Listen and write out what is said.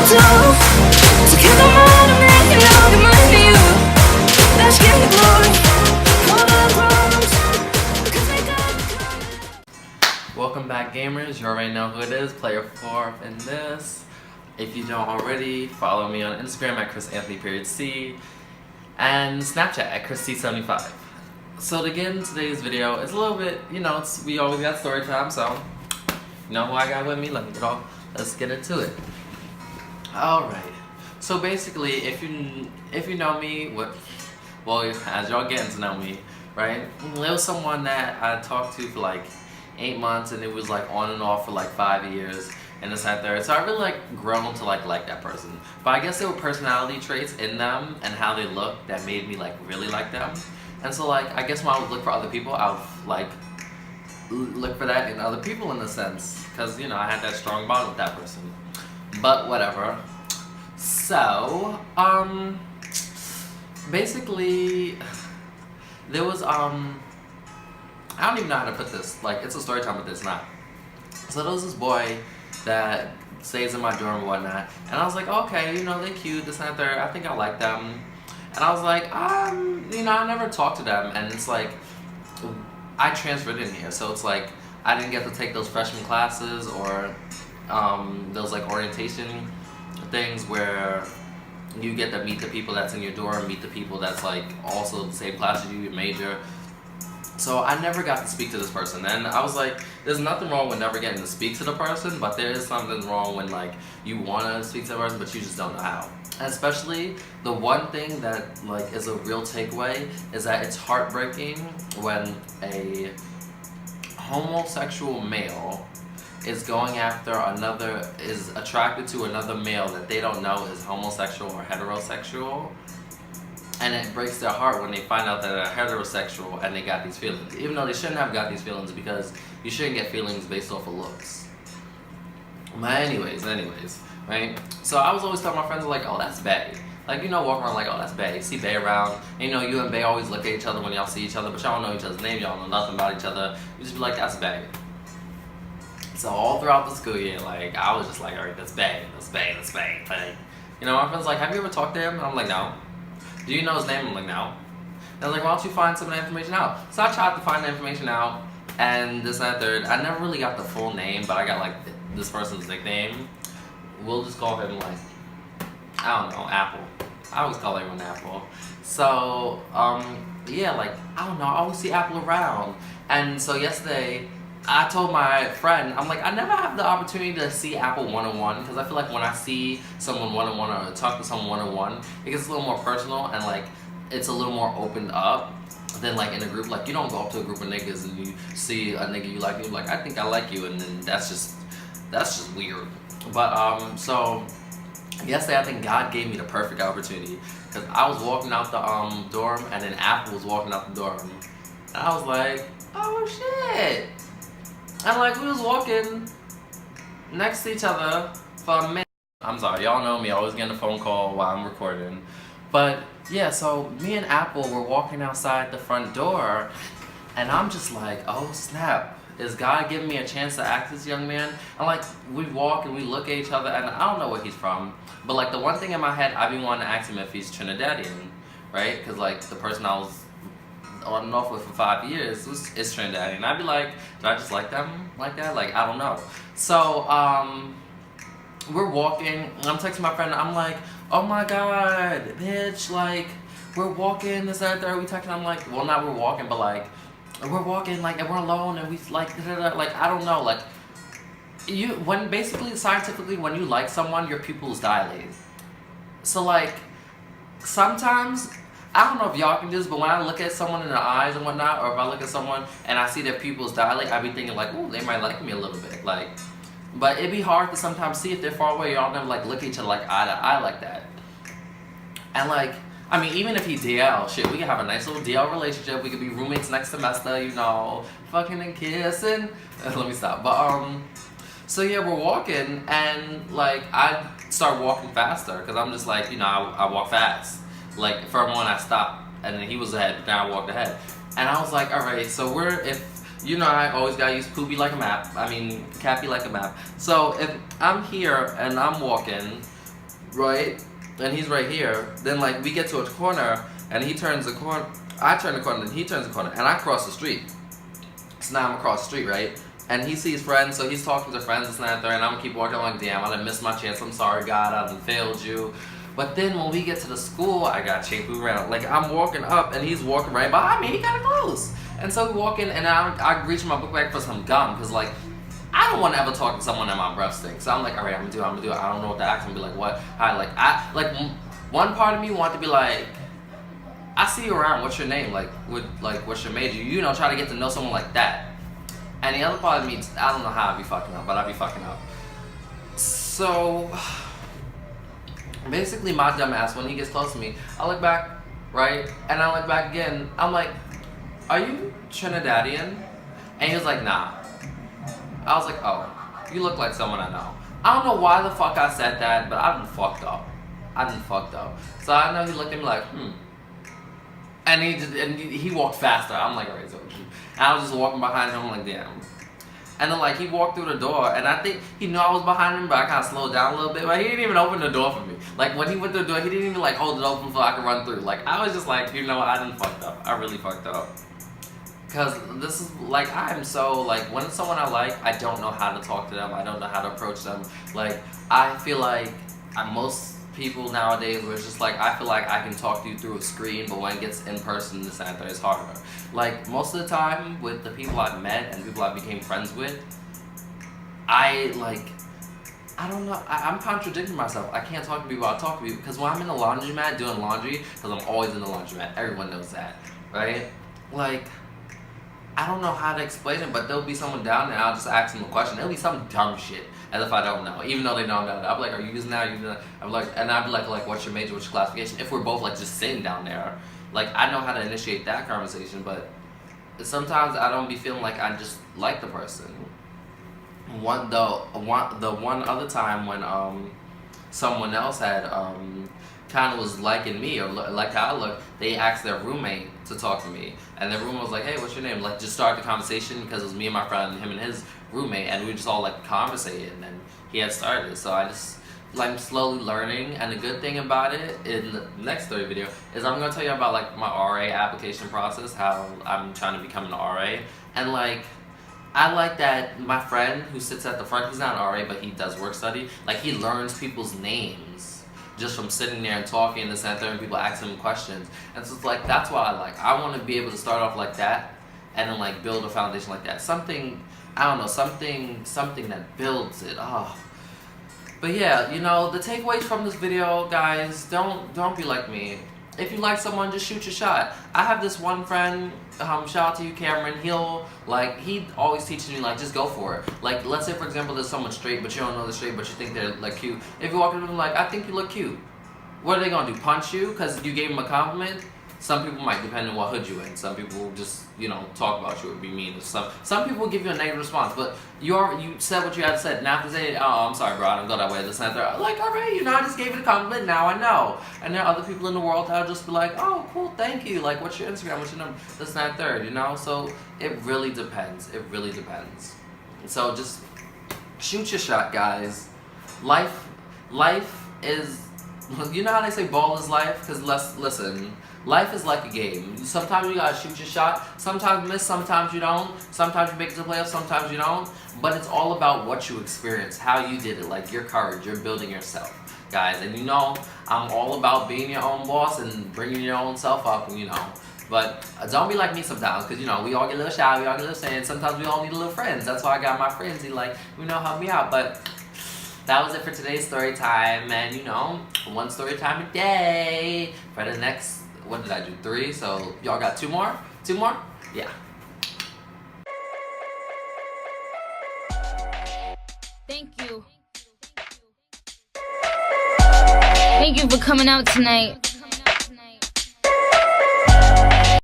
want to. So keep them on and make you know it must be you. Let's get the glory. All our problems, 'cause we got coming. Welcome back, gamers. You already know who it is. Player 4 in this. If you don't already, follow me on Instagram at ChrisAnthony.C and Snapchat at ChrisC75. So to get into today's video, it's a little bit, we always got story time, so you know who I got with me? Let's get into it. Alright. So basically, if you know me, as y'all getting to know me, right? There was someone that I talked to for like 8 months, and it was like on and off for like 5 years, and this and that. So I really grown to like that person. But I guess there were personality traits in them and how they looked that made me really like them. And so I guess when I would look for other people, I would look for that in other people in a sense, because I had that strong bond with that person. But whatever. So basically there was I don't even know how to put this. It's a story time, but it's not. So there was this boy that stays in my dorm and whatnot, and I was like, okay, they're cute, this and that, third. I think I like them. And I was like, I never talked to them, and it's like, I transferred in here, so it's like, I didn't get to take those freshman classes or those orientation things where you get to meet the people that's in your dorm, meet the people that's also the same class as you, your major. So I never got to speak to this person, and I was like, there's nothing wrong with never getting to speak to the person, but there is something wrong when you want to speak to the person, but you just don't know how. And especially the one thing that is a real takeaway is that it's heartbreaking when a homosexual male is attracted to another male that they don't know is homosexual or heterosexual. And it breaks their heart when they find out that they're heterosexual and they got these feelings. Even though they shouldn't have got these feelings, because you shouldn't get feelings based off of looks. But anyways, right? So I was always telling my friends oh, that's bae. Walking around oh, that's bae. See bae around. And, you and bae always look at each other when y'all see each other, but y'all don't know each other's name, y'all know nothing about each other. You just be like, that's bae. So all throughout the school year, I was just alright, that's bae, that's bae, that's bae. My friends have you ever talked to him? And I'm like, no. Do you know his name? I'm like, no. And I was like, why don't you find some of the information out? So I tried to find the information out, and this and that third. I never really got the full name, but I got this person's nickname. We'll just call him I don't know, Apple. I always call everyone Apple. So yeah, I don't know, I always see Apple around. And so yesterday I told my friend, I'm like, I never have the opportunity to see Apple one-on-one, because I feel like when I see someone one-on-one or talk to someone one-on-one, it gets a little more personal and it's a little more opened up than in a group. You don't go up to a group of niggas and you see a nigga you like and you're like, I think I like you, and then that's just weird. But so yesterday I think God gave me the perfect opportunity, because I was walking out the dorm, and then Apple was walking out the dorm, and I was like, oh shit. And we was walking next to each other for a minute. I'm sorry, y'all know me, I always getting a phone call while I'm recording. But yeah, so me and Apple were walking outside the front door, and I'm just like, oh snap, is God giving me a chance to ask this young man? And we walk and we look at each other, and I don't know where he's from, but the one thing in my head, I've been wanting to ask him if he's Trinidadian, right? Because the person I was on and off with for 5 years is Trinidadian, and I'd be like, do I just like them like that? I don't know. So we're walking, and I'm texting my friend, and I'm like, oh my god, bitch, we're walking, this, that, third, we texting, I'm like, well, not we're walking, but we're walking, and we're alone, and we, I don't know, basically, scientifically, when you like someone, your pupils dilate. So, sometimes, I don't know if y'all can do this, but when I look at someone in the eyes and whatnot, or if I look at someone and I see their pupils dilate, I be thinking ooh, they might like me a little bit, but it'd be hard to sometimes see if they're far away. Y'all never look at each other eye to eye like that. And I mean, even if he DL, shit, we can have a nice little DL relationship. We could be roommates next semester, fucking and kissing. Let me stop. But so yeah, we're walking, and I start walking faster, because I'm just I walk fast. For a moment I stopped, and then he was ahead, but then I walked ahead. And I was like, alright, so I always gotta use poopy like a map. I mean, Cappy like a map. So if I'm here and I'm walking, right? And he's right here. Then like we get to a corner, and he turns the corner. I turn the corner, and he turns the corner, and I cross the street. So now I'm across the street, right? And he sees friends, so he's talking to friends, this and that, and I'm gonna keep walking. I'm like, damn, I done missed my chance. I'm sorry, God, I done failed you. But then when we get to the school, I got chased around. Like I'm walking up, and he's walking right behind me. He kinda close. And so we walk in, and I reach my book bag for some gum, cause like I don't want to ever talk to someone that my breath stinks. So I'm like, all right, I'm gonna do it. I don't know what to ask him. Be like, what? Hi, like one part of me want to be like, I see you around. What's your name? Like, what's your major? You know, try to get to know someone like that. And the other part of me, I don't know how I be fucking up, but I be fucking up. So basically, my dumb ass, when he gets close to me, I look back, right, and I look back again. I'm like, are you Trinidadian? And he was like, nah. I was like, oh, you look like someone I know. I don't know why the fuck I said that, but I done fucked up. So I know he looked at me like, and he walked faster. I'm like, alright, so and I was just walking behind him, I'm like, damn. And then like he walked through the door, and I think he knew I was behind him, but I kind of slowed down a little bit. But he didn't even open the door for me. Like when he went through the door, he didn't even like hold it open so I could run through. Like I was just like, you know what, I done fucked up. I really fucked up. Cause this is like, I'm so like, when it's someone I like, I don't know how to talk to them. I don't know how to approach them. Like I feel like most people nowadays where it's just like, I feel like I can talk to you through a screen, but when it gets in person, this and that, it's harder. Like most of the time with the people I've met and people I became friends with, I don't know, I'm contradicting myself. I can't talk to people, I talk to people, because when I'm in the laundromat doing laundry, because I'm always in the laundromat, everyone knows that, right? Like, I don't know how to explain it, but there'll be someone down there, I'll just ask them a question. There'll be some dumb shit, as if I don't know, even though they know I'm down there. I'll be like, are you using that? Are you using that? I'm like, and I'll be like, what's your major, what's your classification? If we're both like just sitting down there, like I know how to initiate that conversation, but sometimes I don't be feeling like I just like the person. The one other time when someone else had kind of was liking me or like how I look, they asked their roommate to talk to me, and their roommate was like, hey, what's your name? Like just start the conversation, because it was me and my friend and him and his roommate, and we just all like conversating, and then he had started. So I just like slowly learning, and the good thing about it in the next story video is I'm gonna tell you about like my RA application process, how I'm trying to become an RA, and like I like that my friend who sits at the front, he's not an RA, but he does work study, like he learns people's names just from sitting there and talking and this and that, and people asking him questions. And so it's like, that's what I like. I want to be able to start off like that and then like build a foundation like that. Something, I don't know, something that builds it. Oh. But yeah, you know, the takeaways from this video, guys, don't be like me. If you like someone, just shoot your shot. I have this one friend, shout out to you, Cameron, he always teaches me, like, just go for it. Like, let's say, for example, there's someone straight, but you don't know they're straight, but you think they're, like, cute. If you walk up to them, like, I think you look cute. What are they gonna do, punch you because you gave them a compliment? Some people might, depending on what hood you're in. Some people will just, you know, talk about you or be mean. Some people will give you a negative response, but you said what you had said. Now if they say, oh, I'm sorry, bro, I don't go that way, this and that, they're like, all right, you know, I just gave it a compliment, now I know. And there are other people in the world that'll just be like, oh, cool, thank you. Like, what's your Instagram, what's your number, this and that, third, you know? So it really depends. It really depends. So just shoot your shot, guys. Life is, you know how they say ball is life? Because listen, life is like a game. Sometimes you gotta shoot your shot. Sometimes you miss, sometimes you don't. Sometimes you make it to the playoffs, sometimes you don't. But it's all about what you experience, how you did it, like your courage, you're building yourself, guys. And you know, I'm all about being your own boss and bringing your own self up, and you know. But don't be like me sometimes, because you know, we all get a little shy, we all get a little sad, and sometimes we all need a little friends. That's why I got my friends, they like, you know, help me out. But that was it for today's story time, and you know, one story time a day. For the next, what did I do, 3? So y'all got 2 more? 2 more? Yeah. Thank you. Thank you for coming out tonight.